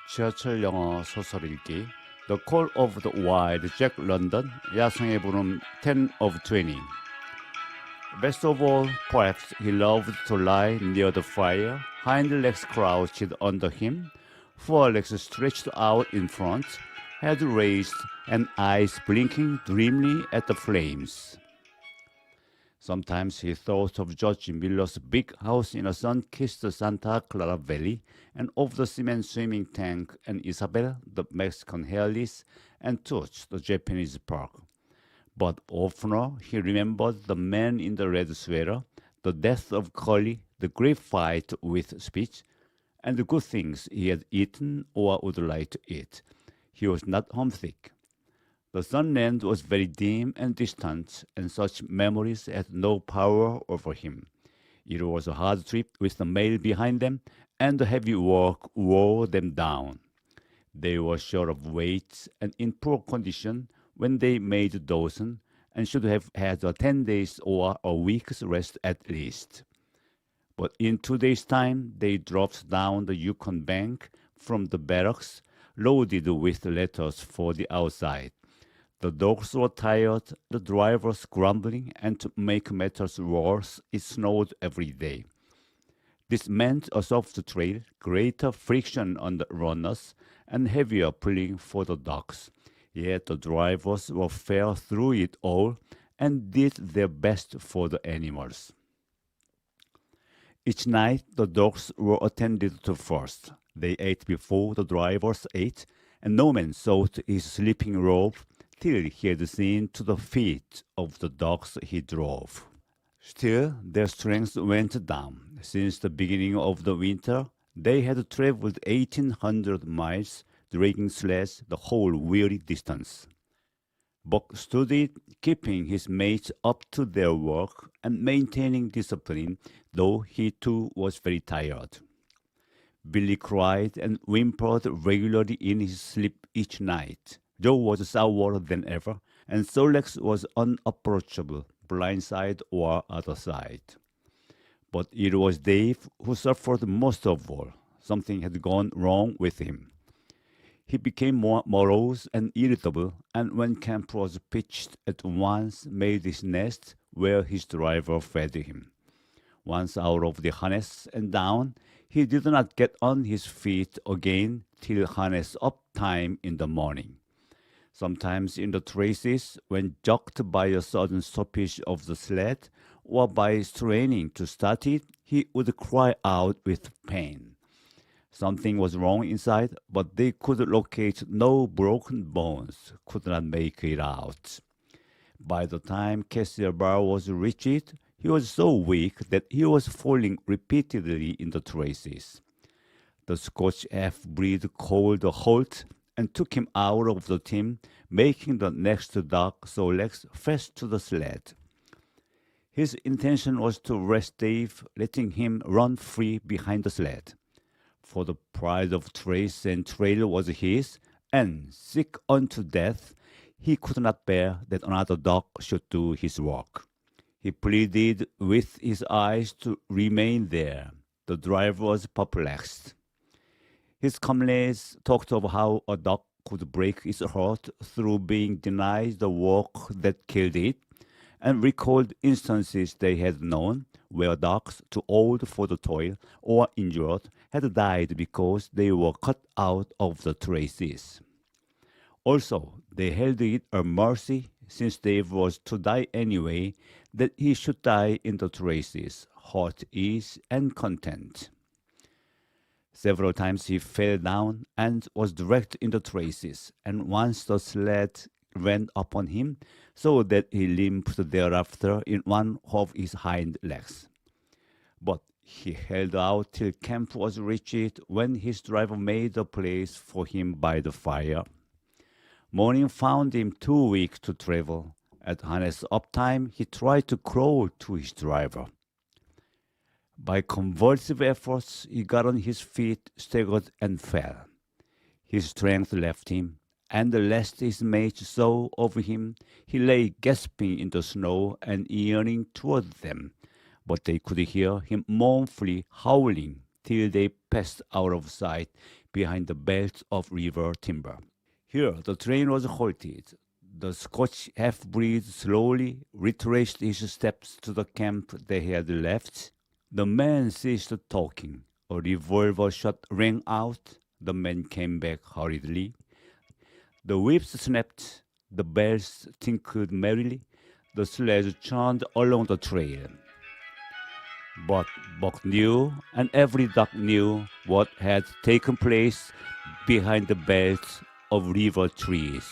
지하철영어소설읽기 The Call of the Wild Jack London 야성의 부름 10 of 20 Best of all, perhaps he loved to lie near the fire, hind legs crouched under him, forelegs stretched out in front, head raised and eyes blinking dreamily at the flames. Sometimes he thought of George Miller's big house in a sun-kissed Santa Clara Valley, and of the cement swimming tank and Isabel, the Mexican hairless, and Toots, the Japanese park. But oftener he remembered the man in the red sweater, the death of Curly, the great fight with speech, and the good things he had eaten or would like to eat. He was not homesick. The sunland was very dim and distant, and such memories had no power over him. It was a hard trip with the mail behind them, and the heavy work wore them down. They were short of weight and in poor condition when they made Dawson, and should have had a 10 days or a week's rest at least. But in 2 days' time, they dropped down the Yukon bank from the barracks, loaded with letters for the outside. The dogs were tired, the drivers grumbling, and to make matters worse, it snowed every day. This meant a soft trail, greater friction on the runners, and heavier pulling for the dogs. Yet the drivers were fair through it all and did their best for the animals. Each night the dogs were attended to first. They ate before the drivers ate, and no man sought his sleeping robe till he had seen to the feet of the dogs he drove. Still, their strength went down. Since the beginning of the winter, they had traveled 1,800 miles, dragging sleds the whole weary distance. Buck stood it, keeping his mates up to their work and maintaining discipline, though he too was very tired. Billy cried and whimpered regularly in his sleep each night. Joe was sourer than ever, and Solex was unapproachable, blind side or other side. But it was Dave who suffered most of all. Something had gone wrong with him. He became more morose and irritable, and when camp was pitched, at once made his nest where his driver fed him. Once out of the harness and down, he did not get on his feet again till harness up time in the morning. Sometimes in the traces, when jerked by a sudden stoppage of the sled, or by straining to start it, he would cry out with pain. Something was wrong inside, but they could locate no broken bones, could not make it out. By the time Cassier Bar was reached, he was so weak that he was falling repeatedly in the traces. The Scotch half-breed called a halt and took him out of the team, making the next dog Solex fast to the sled. His intention was to rest Dave, letting him run free behind the sled. For the pride of trace and trail was his, and, sick unto death, he could not bear that another dog should do his work. He pleaded with his eyes to remain there. The driver was perplexed. His comrades talked of how a dog could break its heart through being denied the work that killed it, and recalled instances they had known where dogs too old for the toil or injured had died because they were cut out of the traces. Also, they held it a mercy, since Dave was to die anyway, that he should die in the traces, hot ease and content. Several times he fell down and was dragged in the traces, and once the sled ran upon him, so that he limped thereafter in one of his hind legs. But he held out till camp was reached, when his driver made a place for him by the fire. Morning found him too weak to travel. At harness up time, he tried to crawl to his driver. By convulsive efforts, he got on his feet, staggered, and fell. His strength left him, and lest his mates saw of him, he lay gasping in the snow and yearning toward them. But they could hear him mournfully howling till they passed out of sight behind the belt of river timber. Here the train was halted. The Scotch half-breed slowly retraced his steps to the camp they had left. The man ceased talking. A revolver shot rang out. The man came back hurriedly. The whips snapped. The bells tinkled merrily. The sledge churned along the trail. But Buck knew, and every dog knew, what had taken place behind the belt of river trees.